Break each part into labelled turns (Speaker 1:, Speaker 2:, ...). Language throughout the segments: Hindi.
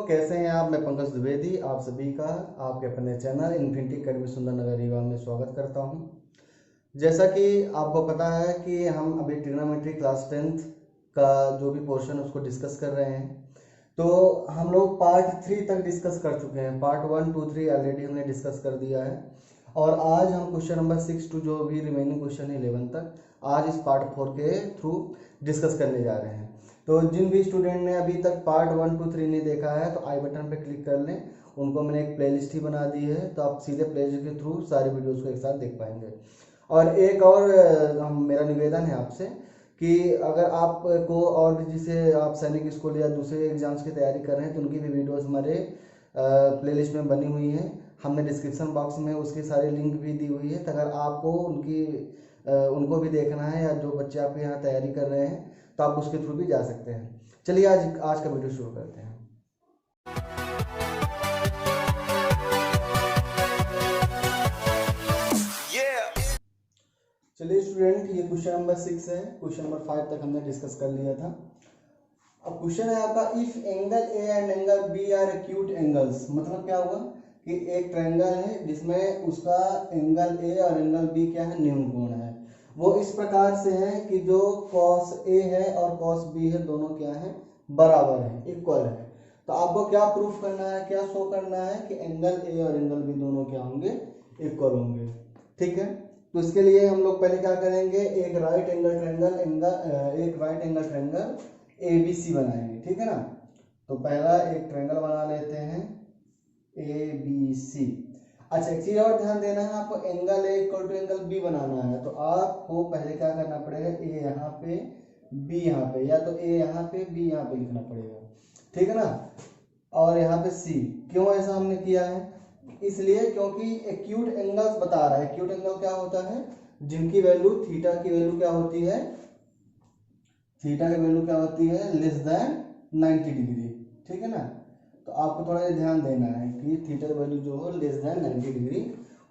Speaker 1: कैसे हैं आप। मैं पंकज द्विवेदी आप सभी का आपके अपने channel Infinity Academy Sundarnagar Rewa में स्वागत करता हूं। जैसा कि आपको पता है कि हम अभी ट्रिग्नोमेट्री क्लास 10th का जो भी पोर्शन है उसको डिस्कस कर रहे हैं। तो हम लोग पार्ट 3 तक डिस्कस कर चुके हैं। पार्ट 1, 2, 3 ऑलरेडी हमने डिस्कस कर दिया है और आज हम क्वेश्चन नंबर 6 टू जो भी रिमेनिंग क्वेश्चन है 11 तक आज इस पार्ट 4 के थ्रू डिस्कस करने जा रहे हैं। तो जिन भी स्टूडेंट ने अभी तक पार्ट 1, 2, 3 नहीं देखा है तो आई बटन पे क्लिक कर लें। उनको मैंने एक प्लेलिस्ट ही बना दी है तो आप सीधे प्लेलिस्ट के थ्रू सारी वीडियोस को एक साथ देख पाएंगे। और एक और मेरा निवेदन है आपसे कि अगर आपको और भी जिसे आप सैनिक स्कूल या दूसरे एग्जाम्स की तैयारी कर रहे हैं तो उनकी भी वीडियोस हमारे प्लेलिस्ट में बनी हुई है। हमने डिस्क्रिप्शन बॉक्स में उसकी सारी लिंक भी दी हुई है। तो अगर आपको उनको भी देखना है या जो बच्चे आपके यहाँ तैयारी कर रहे हैं तो आप उसके थ्रू भी जा सकते हैं। चलिए आज का वीडियो शुरू करते हैं। चलिए स्टूडेंट, ये क्वेश्चन नंबर 6 है। क्वेश्चन नंबर 5 तक हमने डिस्कस कर लिया था। अब क्वेश्चन है आपका, if angle A and angle B are acute angles. मतलब क्या हुआ कि एक ट्रायंगल है जिसमें उसका एंगल ए और एंगल बी क्या है, न्यून कोण है। वो इस प्रकार से है कि जो cos ए है और cos बी है दोनों क्या है, बराबर है, इक्वल है। तो आपको क्या प्रूफ करना है, क्या शो करना है कि एंगल ए और एंगल बी दोनों क्या होंगे, इक्वल होंगे। ठीक है, तो इसके लिए हम लोग पहले क्या करेंगे, एक राइट एंगल ट्रायंगल ABC बनाएंगे। ठीक है ना, तो पहला एक ट्रायंगल बना लेते हैं ABC। अच्छा, एक चीज और ध्यान देना है, आपको angle A equal to angle B बनाना है तो आपको पहले क्या करना पड़ेगा, ए यहाँ पे बी यहाँ पे, या तो ए यहाँ पे बी यहाँ पे लिखना पड़ेगा। ठीक है ना, और यहाँ पे सी। क्यों ऐसा हमने किया है, इसलिए क्योंकि एक्यूट एंगल्स बता रहा है। एक्यूट एंगल क्या होता है, जिनकी वैल्यू थीटा की वैल्यू क्या होती है, थीटा की वैल्यू क्या होती है, लेस देन 90 डिग्री। ठीक है ना, तो आपको थोड़ा ये ध्यान देना है कि थीटा की वैल्यू जो हो लेस देन 90 डिग्री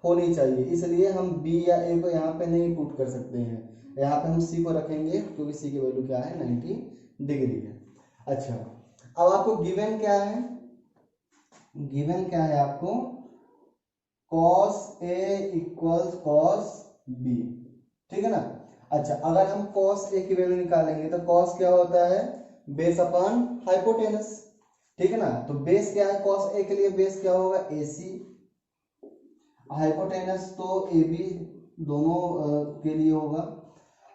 Speaker 1: होनी चाहिए। इसलिए हम बी या ए को यहाँ पे नहीं पुट कर सकते हैं, यहाँ पे हम सी को रखेंगे क्योंकि सी की वैल्यू क्या है, 90 डिग्री है। अच्छा, अब आपको गिवन क्या है, गिवन क्या है आपको, cos A equals cos B। ठीक है ना। अच्छा, अगर हम cos A की वैल्यू निकालेंगे तो cos क्या होता है, बेस अपॉन हाइपोटेनस। ठीक है ना, तो बेस क्या है cos A के लिए, बेस क्या होगा, AC। हाइपोटेनस तो AB दोनों के लिए होगा।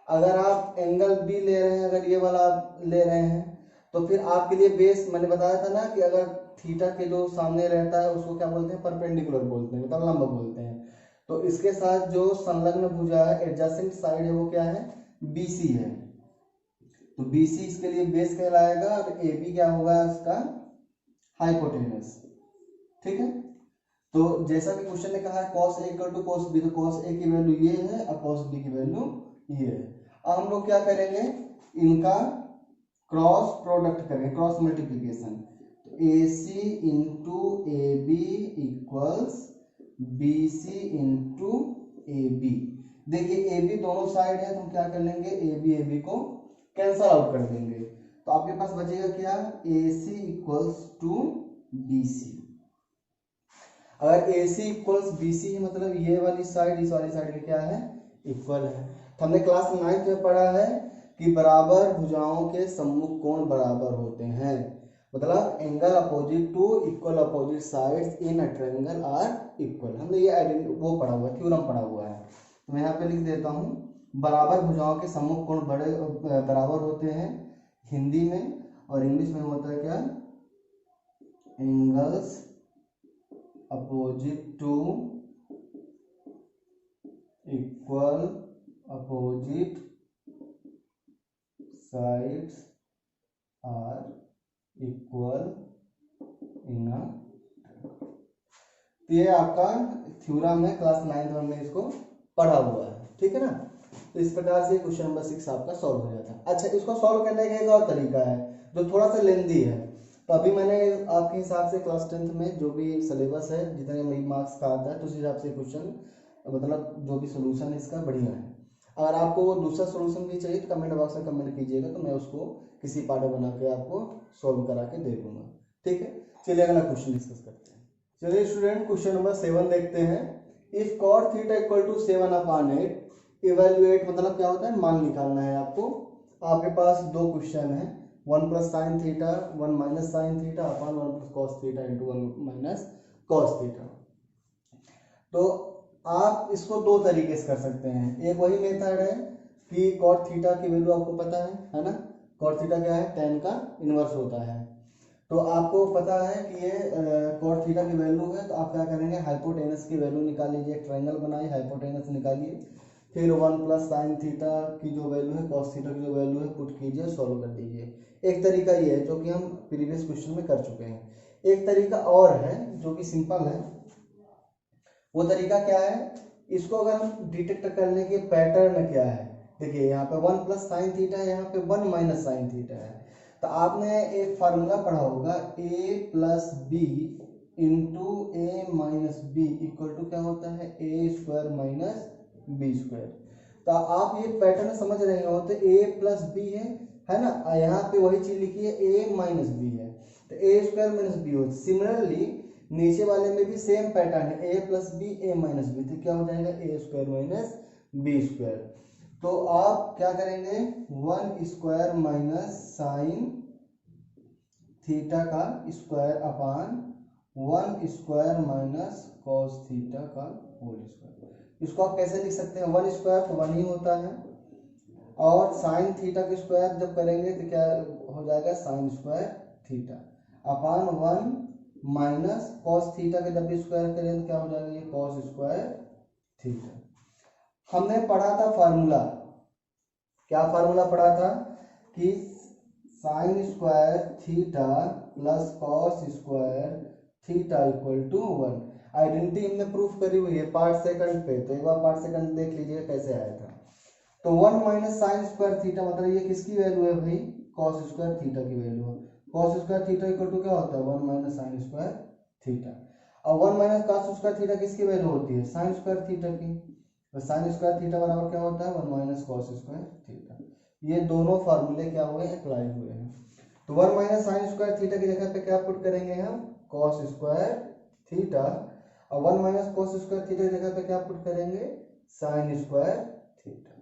Speaker 1: अगर आप एंगल B ले रहे हैं, अगर ये वाला आप ले रहे हैं तो फिर आपके लिए बेस, मैंने बताया था ना कि अगर थीटा के जो सामने रहता है उसको क्या बोलते हैं, परपेंडिकुलर बोलते हैं, मतलब लंब बोलते हैं। तो इसके साथ जो संलग्न भुजा है, एडजेसेंट साइड है, वो क्या है, BC है। तो BC इसके लिए बेस कहलाएगा और AB क्या होगा इसका, हाइपोटेनस। ठीक है, तो जैसा कि क्वेश्चन ने कहा है cos A equal to cos B, तो cos A की वैल्यू ये है और cos B की वैल्यू ये है। अब हम लोग क्या करेंगे, इनका क्रॉस प्रोडक्ट करेंगे, क्रॉस मल्टीप्लीकेशन। तो AC into AB equals BC into AB। देखिए AB दोनों साइड है तो हम क्या कर लेंगे, AB को कैंसल आउट कर देंगे। तो आपके पास बचेगा क्या, AC इक्वल्स टू BC। अगर AC इक्वल्स BC है मतलब ये वाली साइड इस वाली साइड में क्या है, इक्वल है। तो हमने क्लास 9th में पढ़ा है कि बराबर भुजाओं के सम्मुख कोण बराबर होते हैं। मतलब angle opposite to equal opposite sides in a triangle are equal. हमने ये वो पढ़ा हुआ है, थ्योरम पढ़ा हुआ है। तो मैं यहाँ पे लिख देता हूँ, बराबर भुजाओं के सम्मुख कोण बराबर होते हैं हिंदी में, और इंग्लिश में होता है क्या, angles opposite to equal opposite sides are equal in a. ये आपका थ्योरम है, क्लास 9th में हमने इसको पढ़ा हुआ है। ठीक है ना, तो इस प्रकार से क्वेश्चन नंबर 6 आपका सॉल्व हो जाता है। अच्छा, इसको सॉल्व करने का एक और तरीका है जो थोड़ा सा लेंदी है। तो अभी मैंने आपके हिसाब से क्लास 10th में जो भी सिलेबस है, जितने मार्क्स का आता है, तो उस हिसाब से क्वेश्चन मतलब जो भी सोल्यूशन है इसका बढ़िया है। अगर आपको वो दूसरा सोल्यूशन भी चाहिए तो कमेंट बॉक्स में कमेंट कीजिएगा, तो मैं उसको किसी पार्ट बना के आपको सॉल्व करा के दे दूंगा। ठीक है, चलिए अगला क्वेश्चन डिस्कस करते हैं। चलिए स्टूडेंट क्वेश्चन नंबर 7 देखते हैं। If cot theta equal to 7/8 evaluate, मतलब क्या होता है, मान निकालना है आपको। आपके पास दो क्वेश्चन है, 1 plus sine theta 1 minus sine theta upon 1 plus cos theta into 1 minus cos theta. तो आप इसको दो तरीके से कर सकते हैं। एक वही मेथड है कि cot थीटा की वैल्यू आपको पता है ना, cot थीटा क्या है, tan का इनवर्स होता है। तो आपको पता है कि ये cot थीटा की वैल्यू है, तो आप क्या करेंगे, हाइपोटेनस की वैल्यू निकाल लीजिए, ट्रायंगल बनाइए, हाइपोटेनस निकालिए, फिर 1 प्लस साइन थीटा की जो वैल्यू है, cos थीटा की जो वैल्यू है, पुट कीजिए, सॉल्व कर दीजिए। एक तरीका ये है जो कि हम प्रीवियस क्वेश्चन में कर चुके हैं। एक तरीका और है जो कि सिंपल है। वो तरीका क्या है, इसको अगर हम डिटेक्ट करने के पैटर्न क्या है, देखिए यहाँ पे 1 प्लस साइन थीटा है, यहाँ पे 1 माइनस साइन थीटा है। तो आपने एक फार्मूला पढ़ा होगा, a plus b into a minus b equal to क्या होता है, a square minus b square. तो आप ये पैटर्न समझ रहे हो, तो a प्लस बी है ना, यहाँ पे वही चीज लिखी है, a माइनस बी है, तो ए स्क्वायर माइनस बी हो। सिमिलरली नीचे वाले में भी सेम पैटर्न है, a plus b a minus b, तो क्या हो जाएगा, a square minus b square. तो आप क्या करेंगे, 1 स्क्वायर माइनस साइन थीटा का square upon 1 square minus cos theta का होल स्क्वायर। इसको आप कैसे लिख सकते हैं, 1 स्क्वायर तो 1 ही होता है, और साइन थीटा के स्क्वायर जब करेंगे तो क्या हो जाएगा, sign square theta upon 1 minus cos theta के जब भी स्क्वायर करें तो क्या हो जाएगा, ये कॉस स्क्वायर थीटा। हमने पढ़ा था फार्मूला, क्या फार्मूला पढ़ा था कि sine square theta plus cos square theta equal to 1। Identity हमने प्रूफ करी हुई है पार्ट सेकंड पे, तो एक बार पार्ट सेकंड देख लीजिए कैसे आया था। तो 1 माइनस साइन स्क्वायर थीटा, मतलब ये किसकी वैल्यू है भाई, कॉस स्क्वायर थीटा की वैल्यू है। Cos square theta equal to क्या होता है, 1 माइनस साइन स्क्वायर थीटा। और 1 माइनस कॉस स्क्वायर थीटा किसकी वैल्यू होती है, साइन स्क्वायर थीटा की। तो साइन स्क्वायर थीटा बराबर क्या होता है, 1 माइनस कॉस स्क्वायर थीटा। ये दोनों फार्मूले क्या हुए, अप्लाई हुए हैं। तो 1 माइनस साइन स्क्वायर थीटा की जगह पे क्या पुट करेंगे हम, कॉस स्क्वायर थीटा, और 1 माइनस कॉस स्क्वायर थीटा की जगह पे क्या पुट करेंगे, साइन स्क्वायर थीटा।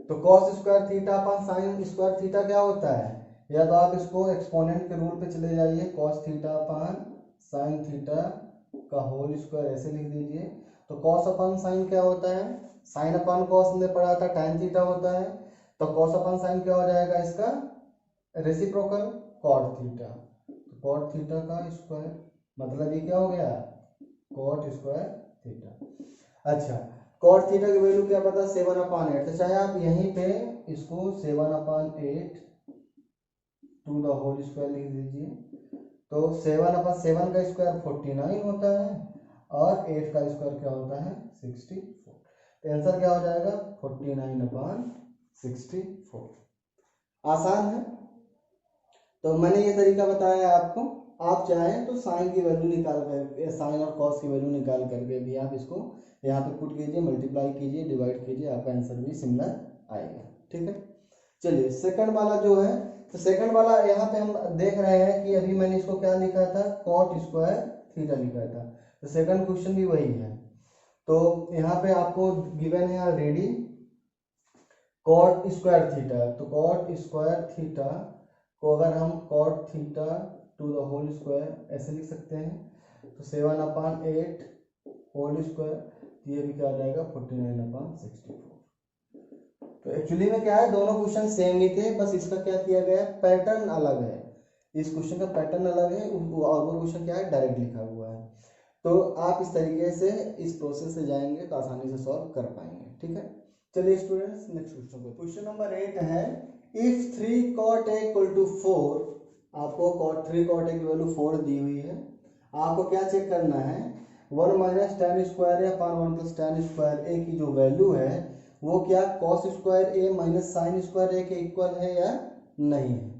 Speaker 1: तो कॉस स्क्वायर थीटा अपन साइन स्क्वायर थीटा क्या होता है, या तो आप इसको एक्सपोनेंट के रूल पे चले जाइए, कॉस थीटा अपन साइन थीटा का होल स्क्वायर ऐसे लिख दीजिए। तो कॉस अपन साइन क्या होता है, साइन अपन कॉस हमने पढ़ा था tan थीटा होता है, तो कॉस अपन साइन क्या हो जाएगा, इसका रेसिप्रोकल कॉट थीटा। तो कॉट थीटा का स्क्वायर, मतलब ये क्या हो गया, कॉट स्क्वायर थीटा। अच्छा, कॉट थीटा की वैल्यू क्या पता, 7/8। तो चाहे आप यहीं पे इसको 7/8 टू द होल स्क्वायर लिख दीजिए। तो 7/7 का स्क्वायर 49 होता है, और 8 का स्क्वायर क्या होता है, 64। तो आंसर क्या हो जाएगा, 49/64। आसान है। तो मैंने ये तरीका बताया आपको। आप चाहें तो साइन की वैल्यू निकाल कर, साइन और कॉस की वैल्यू निकाल करके भी आप इसको यहाँ पे पुट कीजिए, मल्टीप्लाई कीजिए, डिवाइड कीजिए, आपका आंसर भी सिमिलर आएगा। ठीक है, चलिए सेकंड वाला जो है, तो सेकंड वाला यहाँ पे हम देख रहे हैं कि अभी मैंने इसको क्या लिखा था, कॉट स्क्वायर थीटा लिखा था। तो सेकंड क्वेश्चन भी वही है। तो यहाँ पे आपको गिवन है ऑलरेडी कॉट स्क्वायर थीटा। तो कॉट स्क्वायर थीटा को अगर हम cot theta to the whole square ऐसे लिख सकते हैं, तो 7/8 होल स्क्वायर, ये भी क्या आ जाएगा, 49/64। तो एक्चुअली में क्या है, दोनों क्वेश्चन सेम ही थे, बस इसका क्या किया गया है, पैटर्न अलग है। इस क्वेश्चन का पैटर्न अलग है, और वो क्वेश्चन क्या है, डायरेक्ट लिखा हुआ है। तो आप इस तरीके से इस प्रोसेस से जाएंगे तो आसानी से सॉल्व कर पाएंगे। ठीक है, चलिए स्टूडेंट्स नेक्स्ट क्वेश्चन को, क्वेश्चन नंबर 8 है, if 3 cot a equal to 4, आपको3 cot a की वैल्यू 4 दी हुई है। आपको क्या चेक करना है, 1 माइनस tan स्क्वायर या अपान 1 प्लस tan स्क्वायर a की जो वैल्यू है वो क्या cos square a minus sine square a के इक्वल है या नहीं है।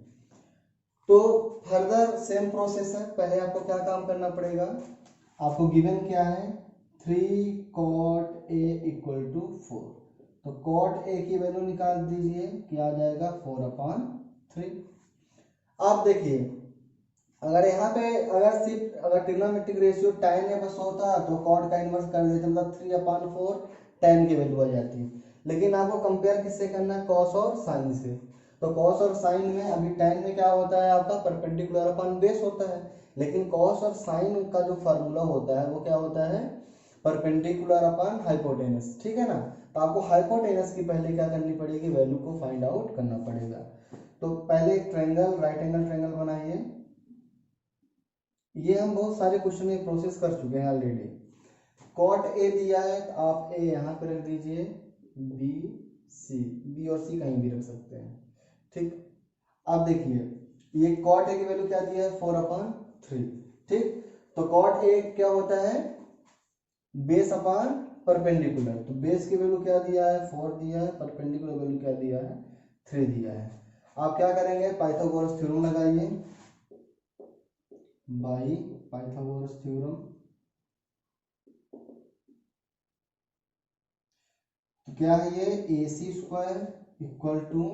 Speaker 1: तो फर्दर सेम प्रोसेस है, पहले आपको क्या काम करना पड़ेगा, आपको गिवन क्या है, 3 cot a इक्वल टू 4। तो cot a की वैल्यू निकाल दीजिए, क्या आ जाएगा, 4/3। आप देखिए अगर यहाँ पे अगर ट्रिग्नोमेट्रिक रेशियो tan ए बस होता तो कॉट का इन्वर्स कर देते, मतलब 3/4 tan की वैल्यू आ जाती है। लेकिन आपको कंपेयर किससे करना है, कॉस और साइन से। तो कॉस और साइन में अभी tan में क्या होता है आपका, परपेंडिकुलर अपॉन बेस होता है, लेकिन कॉस और साइन का जो फार्मूला होता है वो क्या होता है, परपेंडिकुलर अपॉन हाइपोटेनस, ठीक है ना। तो आपको हाइपोटेनस की पहले क्या करनी पड़ेगी, वैल्यू को फाइंड आउट करना पड़ेगा। तो पहले एक ट्रायंगल, राइट एंगल ट्रायंगल बनाइए। ये हम बहुत सारे क्वेश्चन में प्रोसेस कर चुके हैं ऑलरेडी। कॉट ए दिया है तो आप ए यहाँ पे रख दीजिए, बी सी, बी और सी कहीं भी रख सकते हैं, ठीक। अब देखिए ये कॉट ए की वैल्यू क्या दिया है, 4/3, ठीक। तो कॉट ए क्या होता है, बेस अपॉन परपेंडिकुलर। तो बेस की वैल्यू क्या दिया है, 4 दिया है, परपेंडिकुलर वैल्यू क्या दिया है, 3 दिया है। आप क्या करेंगे, पाइथागोरस थ्योरम लगाइए, बाई पाइथागोरस थ्योरम। तो क्या है ये, AC square equal to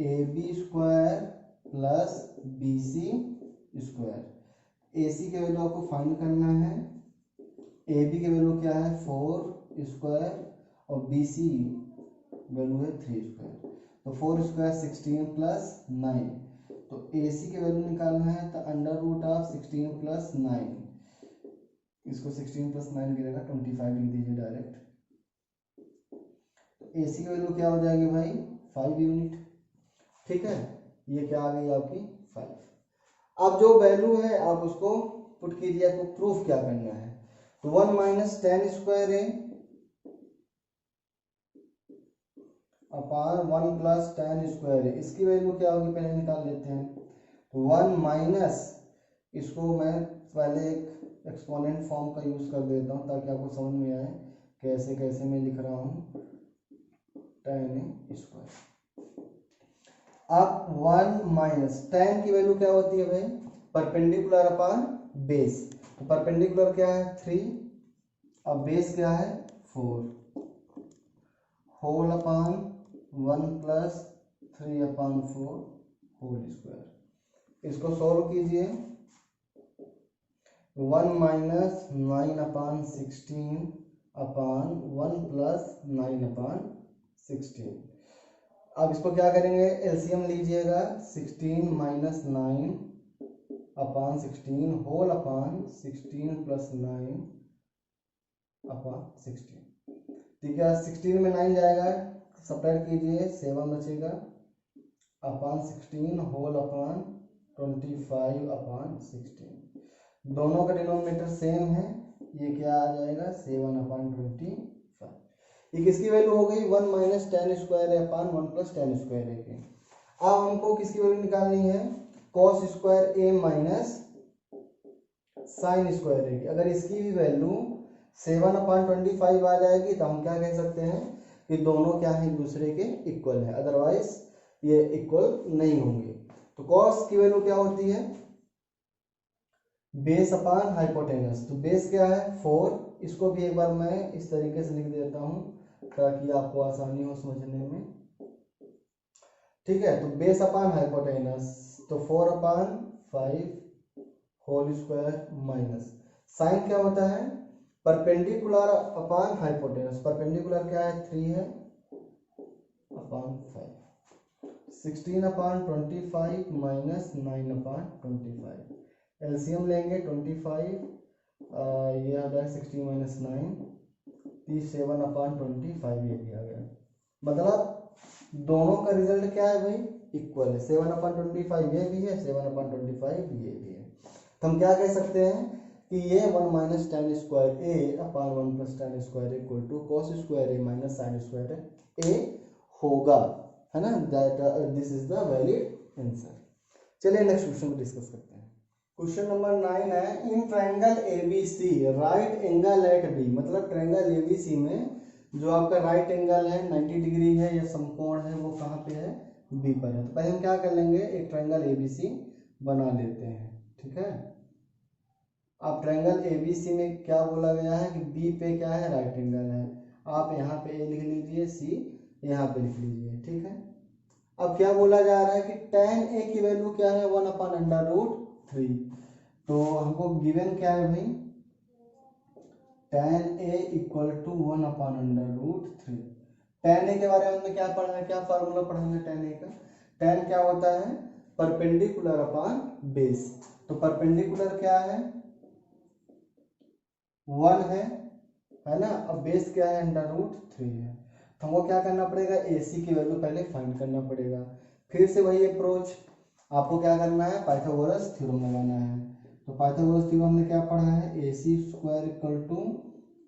Speaker 1: AB square plus BC square. AC की वैल्यू आपको फाइंड करना है, AB की वैल्यू क्या है 4 स्क्वायर और BC वैल्यू है 3 स्क्वायर। तो 4 स्क्वायर 16 प्लस 9। तो AC की वैल्यू निकालना है तो अंडर रूट ऑफ 16 प्लस 9, इसको 16 प्लस 9 गिरेगा 25 लिख दीजिए डायरेक्ट। तो AC की वैल्यू क्या हो जाएगी भाई, 5 यूनिट, ठीक है। ये क्या आ गई आपकी 5। अब जो वैल्यू है आप उसको पुट कीजिए, आपको प्रूफ क्या करना है। तो 1 माइनस tan स्क्वायर है अपान 1 प्लस tan स्क्वायर है, इसकी वैल्यू क्या होगी पहले निकाल लेते हैं। तो 1 माइनस, इसको मैं पहले एक एक्सपोनेंट फॉर्म का यूज कर देता हूँ ताकि आपको समझ में आए कैसे कैसे मैं लिख रहा हूँ, tan स्क्वायर। अब 1 माइनस tan की वैल्यू क्या होती है भाई, परपेंडिकुलर अपॉन बेस। तो परपेंडिकुलर क्या है 3, अब बेस क्या है 4, whole upon 1 plus 3/4 whole square. इसको सॉल्व कीजिए, 1 माइनस 9/16 अपॉन 1 प्लस 9/16। अब इसको क्या करेंगे, एलसीएम लीजिएगा, 16 माइनस 9/16 होल अपॉन 16 प्लस 9/16, ठीक है। 16 में 9 जाएगा, सब्ट्रैक्ट कीजिए, 7 बचेगा अपॉन 16 होल अपॉन 25/16। दोनों का डिनोमिनेटर सेम है, ये क्या आ जाएगा 7/25। ये किसकी वैल्यू हो गई, 1 माइनस tan स्क्वायर है अपॉन 1 प्लस tan स्क्वायर है की। अब हमको किसकी वैल्यू निकालनी है, cos square a minus sine square है की। अगर इसकी भी वैल्यू 7/25 आ जाएगी तो हम क्या कह सकते हैं कि दोनों क्या है एक दूसरे के इक्वल है, अदरवाइज ये इक्वल नहीं होंगे। तो cos की वैल्यू क्या होती है, बेस अपॉन हाइपोटेनस। तो बेस क्या है 4, इसको भी एक बार मैं इस तरीके से लिख देता हूं ताकि आपको आसानी हो समझने में, ठीक है। तो बेस अपॉन हाइपोटेनस, तो 4/5 होल स्क्वायर माइनस साइन क्या होता है, परपेंडिकुलर अपॉन हाइपोटेनस। परपेंडिकुलर क्या है 3 है अपॉन 5, 16/25 माइनस 9/25। एलसीएम लेंगे 25, ये आ जाएगा 16 माइनस 9, 7/25 ये भी आ गया। मतलब दोनों का रिजल्ट क्या है भाई, इक्वल है। 7/25 ये भी है, 7/25 ये भी है। तो हम क्या कह सकते हैं कि ये 1 minus tan square A upon 1 plus tan square equal to cos square A minus sine square A होगा, है ना। That this is the valid answer. चलिए नेक्स्ट क्वेश्चन को डिस्कस करते हैं। क्वेश्चन नंबर 9 है, in triangle A B C right angle at B. मतलब ट्रायंगल एबीसी में जो आपका राइट एंगल है 90 डिग्री है या समकोण है वो कहाँ पे है, बी पर है। तो पहले हम क्या कर लेंगे, एक ट्रायंगल एबीसी बना लेते हैं, ठीक है। अब ट्रायंगल एबीसी में क्या बोला गया है कि बी पे क्या है, राइट एंगल है। आप यहाँ पे ए लिख लीजिए, सी यहाँ पे लिख लीजिए, ठीक है। अब क्या बोला जा रहा है कि tan ए की वैल्यू क्या है 1/√3। तो हमको गिवन क्या है भाई, tan a equal to 1/√3। tan a के बारे में हमने क्या पढ़ा है, क्या फार्मूला पढ़ा है tan a का। tan क्या होता है, परपेंडिकुलर अपॉन बेस। तो परपेंडिकुलर क्या है, 1 है ना। अब बेस क्या है, √3 है। तो हमको क्या करना पड़ेगा, AC की वैल्यू पहले फाइंड करना पड़ेगा। फिर से वही अप्रोच, आपको क्या करना है, पाइथागोरस थ्योरम लगाना है। तो पाइथागोरस थ्योरम हमने क्या पढ़ा है, AC² equal to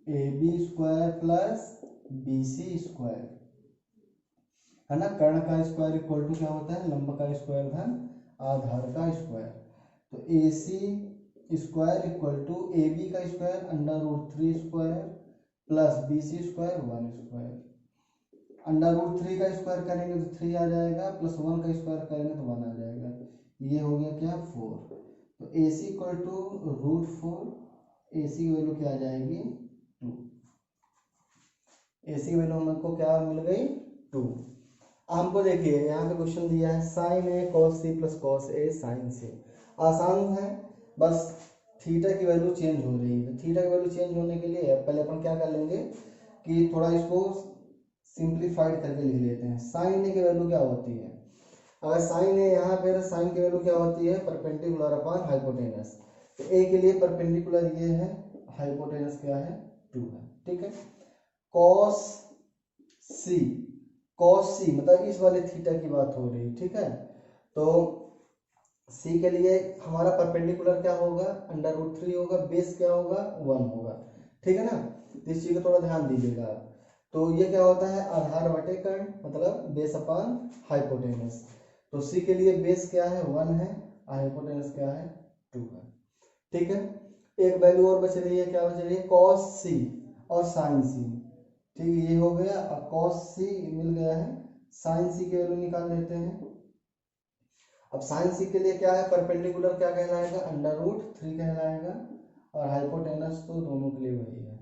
Speaker 1: AB² plus BC², है ना। कर्ण का स्क्वायर इक्वल टू क्या होता है, लंब का स्क्वायर धन आधार का स्क्वायर। तो AC² इक्वल टू AB का स्क्वायर √3² प्लस BC² 1²। √3 का स्क्वायर करेंगे तो 3 आ जाएगा, प्लस 1 का स्क्वायर करेंगे तो 1 आ जाएगा। ये हो गया क्या, 4। तो AC इक्वल टू √4, AC की वैल्यू क्या आ जाएगी, 2। AC की वैल्यू हमको क्या मिल गई, 2। हमको देखिए यहाँ पे क्वेश्चन दिया है sin a cos c plus cos a sin c। आसान है, बस थीटा की वैल्यू चेंज हो रही है। तो थीटा की वैल्यू चेंज होने के लिए पहले अपन क्या कर लेंगे कि थोड़ा इसको सिंप्लीफाइड करके लिख लेते हैं। साइन ए की वैल्यू क्या होती है, अगर साइन ए यहाँ पे, साइन की वैल्यू क्या होती है, परपेंडिकुलर अपॉन हाइपोटेनस। तो ए के लिए परपेंडिकुलर ये है, हाइपोटेनस क्या है, 2 है, ठीक है। कॉस सी, कॉस सी मतलब इस वाले थीटा की बात हो रही है, ठीक है। तो सी के लिए हमारा परपेंडिकुलर क्या होगा, √3 होगा, बेस क्या होगा, 1 होगा, ठीक है ना। तो इस चीज को थोड़ा ध्यान दीजिएगा आप। तो ये क्या होता है, आधार बटे कर्ण, मतलब बेस अपॉन हाइपोटेनस। तो सी के लिए बेस क्या है, 1 है, हाइपोटेनस क्या है, 2 है, ठीक है। एक वैल्यू और बच रही है, क्या बच रही है, कॉस सी और साइन सी, ठीक है। ये हो गया, अब कॉस सी मिल गया है, साइन सी की वैल्यू निकाल लेते हैं। अब साइन सी के लिए क्या है, परपेंडिकुलर क्या कहलाएगा, √3 कहलाएगा, और हाइपोटेनस तो दोनों के लिए वही है।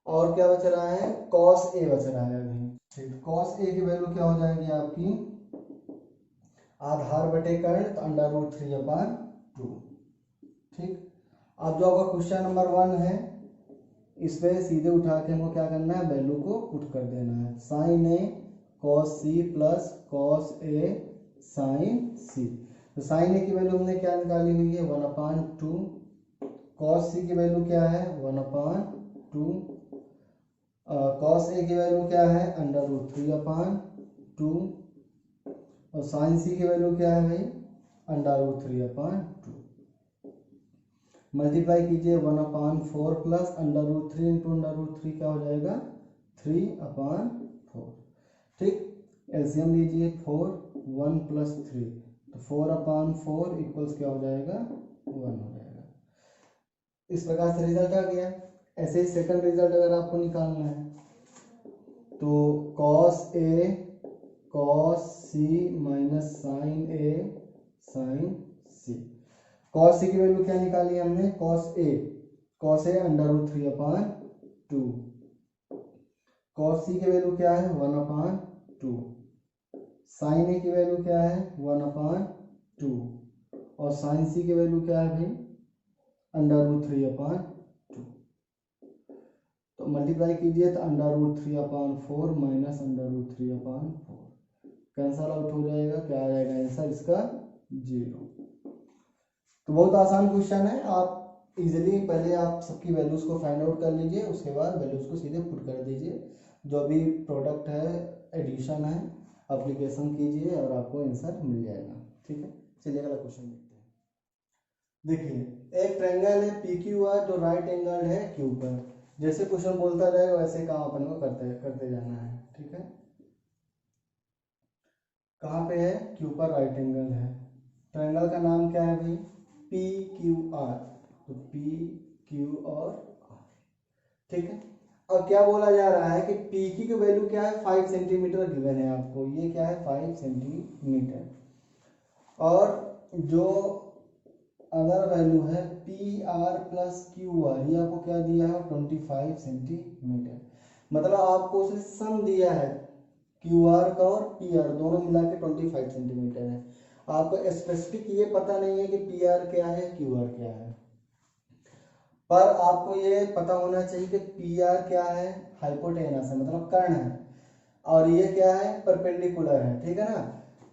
Speaker 1: और क्या बच रहा है, कॉस ए बच रहा है अभी, ठीक। कॉस ए की वैल्यू क्या हो जाएगी आपकी, आधार बटे कर्ण, तो √3/2, ठीक। अब जो आपका क्वेश्चन नंबर 1 है, इसमें सीधे उठा के हमको क्या करना है, वैल्यू को पुट कर देना है। Sign A cos C plus cos A sign सी। तो साइन ए की वैल्यू हमने क्या निकाली हुई है, 1/2। कॉस सी की वैल्यू क्या है, 1/2। कॉस ए की वैल्यू क्या है, √3/2। और साइन सी की वैल्यू क्या है भाई, √3/2। मल्टीप्लाई कीजिए, 1/4 प्लस √3 इंटू √3 क्या हो जाएगा, 3/4, ठीक। एलसीएम लीजिए, 4, 1 प्लस 3, तो 4/4 इक्वल्स क्या हो जाएगा, 1 हो जाएगा। इस प्रकार से रिजल्ट आ गया। ऐसे ही सेकंड रिजल्ट अगर आपको निकालना है, तो cos A cos C minus sign A sign C. Cos सी की वैल्यू क्या निकाली हमने, कॉस ए √3/2। कॉस सी की वैल्यू क्या है, 1/2। साइन ए की वैल्यू क्या है, 1/2। और साइन सी की वैल्यू क्या है भाई, √3/2। तो मल्टीप्लाई कीजिए, तो √3/4 माइनस √3/4 कैंसल आउट हो जाएगा, क्या आ जाएगा आंसर इसका, 0। तो बहुत आसान क्वेश्चन है, आप इजीली पहले आप सबकी वैल्यूज को फाइंड आउट कर लीजिए, उसके बाद वैल्यूज को सीधे पुट कर दीजिए। जो भी प्रोडक्ट है, एडिशन है, एप्लीकेशन कीजिए और आपको आंसर मिल जाएगा, ठीक है। चलिए अगला क्वेश्चन देखते हैं। देखिए एक ट्रायंगल है PQR जो राइट एंगल है क्यू पर। जैसे क्वेश्चन बोलता जाएगा वैसे काम अपन को करते जाना है, ठीक है। कहाँ पे है, क्यू पर राइट एंगल है। ट्रायंगल का नाम क्या है भाई, PQR। तो PQR, ठीक है। अब क्या बोला जा रहा है कि PQ की वैल्यू क्या है, 5 सेंटीमीटर गिवन है आपको, ये क्या है 5 सेंटीमीटर। और जो अदर वैल्यू है PR प्लस QR, ये आपको क्या दिया है, 25 सेंटीमीटर। मतलब आपको उसने सम दिया है, QR का और PR दोनों मिला के 25 सेंटीमीटर है। आपको स्पेसिफिक ये पता नहीं है कि PR क्या है, QR क्या है, पर आपको ये पता होना चाहिए कि पी आर क्या है, हाइपोटेनस है मतलब कर्ण है, और ये क्या है, परपेंडिकुलर है, ठीक है ना।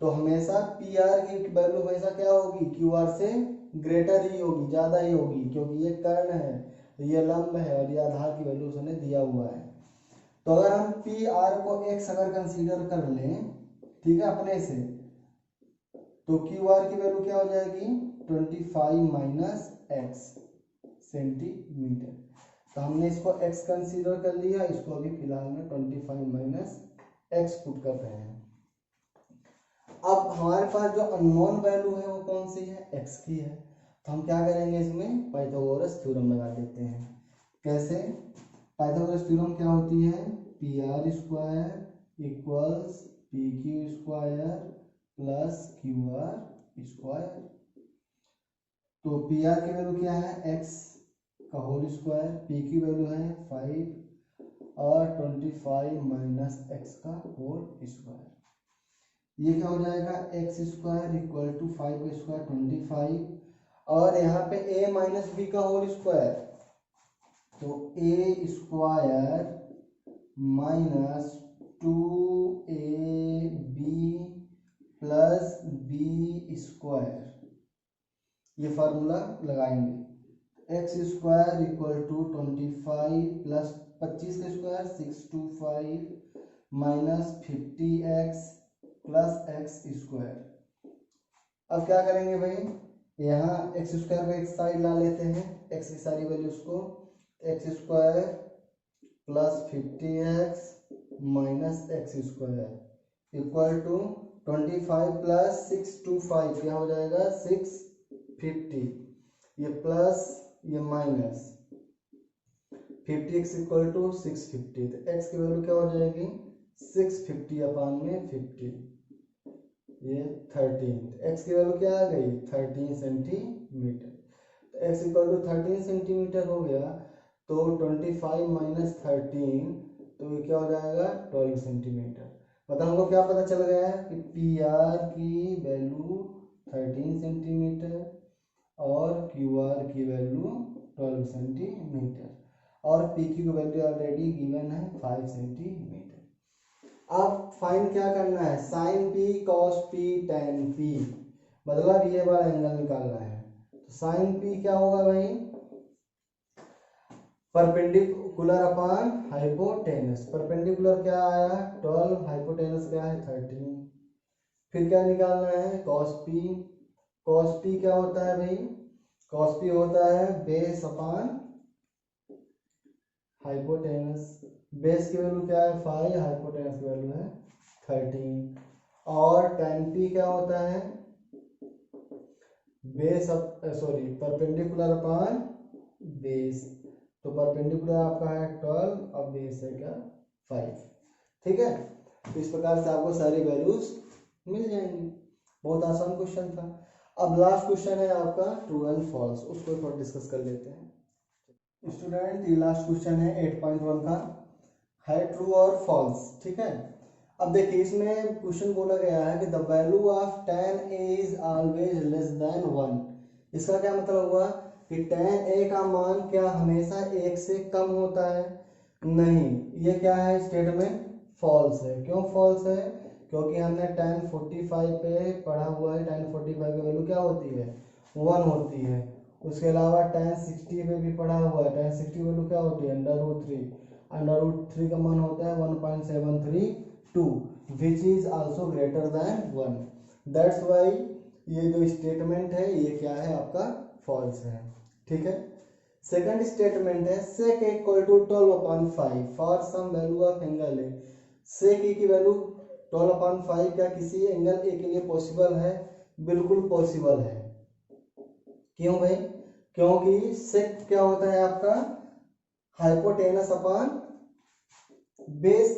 Speaker 1: तो हमेशा पी आर की वैल्यू हमेशा क्या होगी, क्यू आर से ग्रेटर ही होगी, ज्यादा ही होगी, क्योंकि ये कर्ण है, ये लंब है और ये आधार की वैल्यू उसने दिया हुआ है। तो अगर हम पी आर को एक्स अगर कंसीडर कर लें, ठीक है, अपने से, तो क्यू आर की वैल्यू क्या हो जाएगी, 25 माइनस एक्स सेंटीमीटर। तो हमने इसको x कंसीडर कर लिया, इसको अभी फिलहाल में 25 माइनस एक्स पुट कर रहे हैं। अब हमारे पास जो अननोन वैल्यू है वो कौन सी है, x की है। तो हम क्या करेंगे, इसमें पाइथागोरस थ्योरम लगा देते हैं। कैसे, पाइथागोरस थ्योरम क्या होती है, P R square equals P Q square plus Q R square. तो पी आर की वैल्यू क्या है, x का होल स्क्वायर, पी की वैल्यू है 5 और 25 माइनस एक्स का होल स्क्वायर। ये क्या हो जाएगा, एक्स स्क्वायर इक्वल टू 5 का स्क्वायर 25, और यहाँ पे a माइनस बी का होल स्क्वायर, तो a स्क्वायर minus 2ab plus b square, ये फार्मूला लगाएंगे। X square equal to 25 plus 25 का square 625 minus 50x plus x square. अब क्या करेंगे भाई, यहाँ एक्स स्क्वायर को एक साइड ला लेते हैं, एक्स की सारी वैल्यूज को, x square plus 50x minus x square equal to 25 plus 625 क्या हो जाएगा 650, ये प्लस ये माइनस 50x इक्वल टू 650, तो x की वैल्यू क्या हो जाएगी 650 अपान में 50, ये 13, x की वैल्यू क्या आ गई 13 सेंटीमीटर। तो x इक्वल टू 13 सेंटीमीटर हो गया, तो 25 माइनस 13, तो ये क्या हो जाएगा 12 सेंटीमीटर। मतलब हमको क्या पता चल गया है कि पी आर की वैल्यू 13 सेंटीमीटर और क्यू आर की वैल्यू 12 सेंटीमीटर, और पी की वैल्यू ऑलरेडी गिवन है 5 सेंटीमीटर। अब फाइंड क्या करना है, sine P cos P tan P, मतलब ये वाला एंगल निकालना है। तो साइन पी क्या होगा भाई, परपेंडिकुलर अपॉन हाइपोटेनस, परपेंडिकुलर क्या आया 12, हाइपोटेनस क्या है 13। फिर क्या निकालना है कॉस पी, कॉस पी क्या होता है भाई, कॉस पी होता है बेस अपॉन हाइपोटेनस, बेस की वैल्यू क्या है 5, हाइपोटेनस की वैल्यू है 13, और tan p क्या होता है base sorry perpendicular upon base, तो परपेंडिकुलर आपका है 12 और बेस है क्या 5, ठीक है। तो इस प्रकार से आपको सारी वैल्यूज मिल जाएंगी, बहुत आसान क्वेश्चन था। अब लास्ट क्वेश्चन है आपका ट्रू एंड फॉल्स, उसको थोड़ा डिस्कस कर लेते हैं स्टूडेंट। ये लास्ट क्वेश्चन है 8.1 का, है ट्रू और फॉल्स, ठीक है। अब देखिए इसमें क्वेश्चन बोला गया है कि the value of tan a is always less than 1। इसका क्या मतलब हुआ कि tan a का मान क्या हमेशा 1 से कम होता है, नहीं, ये क्या है स्टेटमेंट फॉल्स है। क्यों फॉल्स है, क्योंकि हमने tan 45 पे पढ़ा हुआ है, tan 45 की वैल्यू क्या होती है 1 होती है। उसके अलावा tan 60 पे भी पढ़ा हुआ है, tan 60 वैल्यू क्या होती है √3, √3 का मान होता है 1.732 which is also greater than 1। That's why ये जो स्टेटमेंट है ये क्या है आपका फॉल्स है, ठीक है। सेकंड स्टेटमेंट है sec equal to 12/5 for some value of angle A, sec की वैल्यू 12/5 क्या किसी एंगल ए के लिए पॉसिबल है, बिल्कुल पॉसिबल है। क्यों भाई, क्योंकि sec क्या होता है आपका hypotenuse upon base,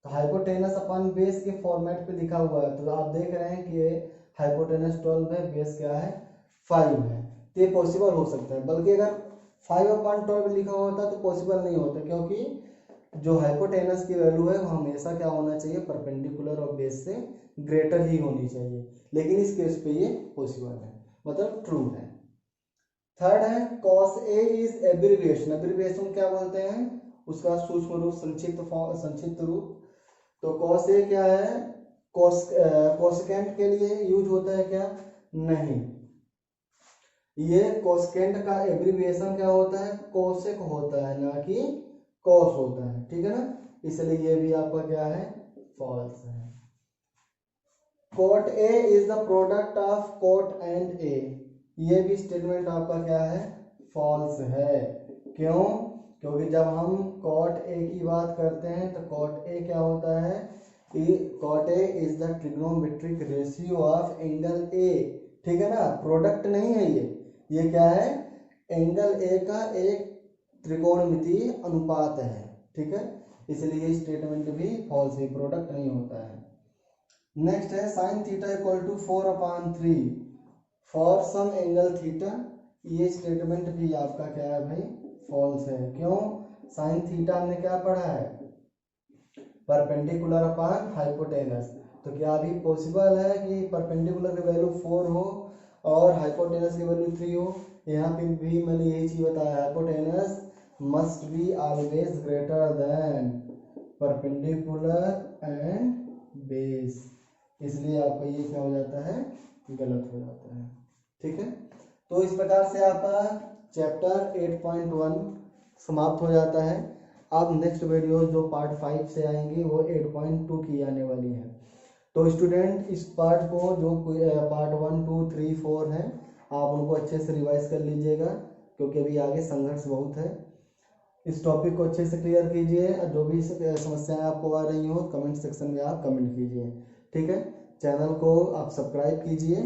Speaker 1: hypotenuse upon base के फॉर्मेट पे लिखा हुआ है, तो आप देख रहे हैं कि हाइपोटेनस 12 है, बेस क्या है 5 है, तो ये पॉसिबल हो सकता है। बल्कि अगर 5/12 लिखा होता तो पॉसिबल नहीं होता, क्योंकि जो हाइपोटेनस की वैल्यू है वो हमेशा क्या होना चाहिए परपेंडिकुलर और बेस से ग्रेटर ही होनी चाहिए, लेकिन इस केस पे ये पॉसिबल है, मतलब ट्रू है। थर्ड है cos A is abbreviation. Abbreviation क्या बोलते हैं, उसका सूक्ष्म रूप, संक्षिप्त रूप। तो cos A क्या है, कोसेकेंट के लिए यूज होता है क्या, नहीं, ये कोसेकेंट का एब्रिविएशन क्या होता है, कोसेक होता है, ना कि कॉस होता है, ठीक है ना, इसलिए ये भी आपका क्या है, फॉल्स है। Cot A is the product of cot and A, ये भी स्टेटमेंट आपका क्या है, फॉल्स है। क्यों, क्योंकि जब हम कोट ए की बात करते हैं तो कोट ए क्या होता है, cot A is the trigonometric ratio of angle ए, ठीक है ना, प्रोडक्ट नहीं है ये क्या है, एंगल ए का एक त्रिकोणमितीय अनुपात है, ठीक है, इसलिए ये स्टेटमेंट भी फॉल्स है, प्रोडक्ट नहीं होता है। नेक्स्ट है sine theta equal to 4/3 for some angle theta, ये स्टेटमेंट भी आपका क्या है भाई, फॉल्स है। क्यों, साइन थीटा हमने क्या पढ़ा है, परपेंडिकुलर अपॉन हाइपोटेनस, तो क्या अभी पॉसिबल है कि परपेंडिकुलर की वैल्यू 4 हो और हाइपोटेनस की वैल्यू 3 हो, यहाँ पे भी मैंने यही चीज बताया, hypotenuse must be always greater than perpendicular and base, इसलिए आपका ये क्या हो जाता है, गलत हो जाता है, ठीक है। तो इस प्रकार से आपका चैप्टर 8.1 समाप्त हो जाता है। अब नेक्स्ट वीडियो जो पार्ट 5 से आएंगी वो 8.2 की आने वाली है। तो स्टूडेंट इस पार्ट को जो पार्ट 1, 2, 3, 4 है आप उनको अच्छे से रिवाइज कर लीजिएगा, क्योंकि अभी आगे संघर्ष बहुत है। इस टॉपिक को अच्छे से क्लियर कीजिए, जो भी समस्याएं आपको आ रही हो कमेंट सेक्शन में आप कमेंट कीजिए, ठीक है। चैनल को आप सब्सक्राइब कीजिए,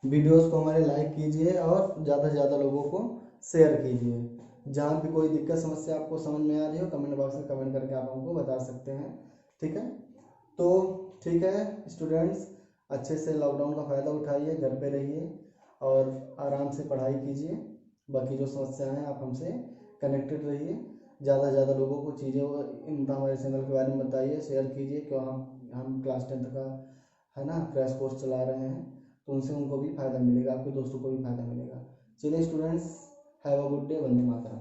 Speaker 1: वीडियोस को हमारे लाइक कीजिए और ज़्यादा से ज़्यादा लोगों को शेयर कीजिए। जहाँ भी कोई दिक्कत समस्या आपको समझ में आ रही हो कमेंट बॉक्स में कमेंट करके आप हमको बता सकते हैं, ठीक है। तो ठीक है स्टूडेंट्स, अच्छे से लॉकडाउन का फ़ायदा उठाइए, घर पे रहिए और आराम से पढ़ाई कीजिए। बाकी जो समस्याएं हैं आप हमसे कनेक्टेड रहिए, ज़्यादा से ज़्यादा लोगों को चीज़ें हमारे चैनल के बारे में बताइए, शेयर कीजिए। क्यों हम क्लास 10 का है ना क्रैश कोर्स चला रहे हैं, तो उनसे उनको भी फ़ायदा मिलेगा, आपके दोस्तों को भी फ़ायदा मिलेगा। चलिए students, have a good day, Vande Mataram.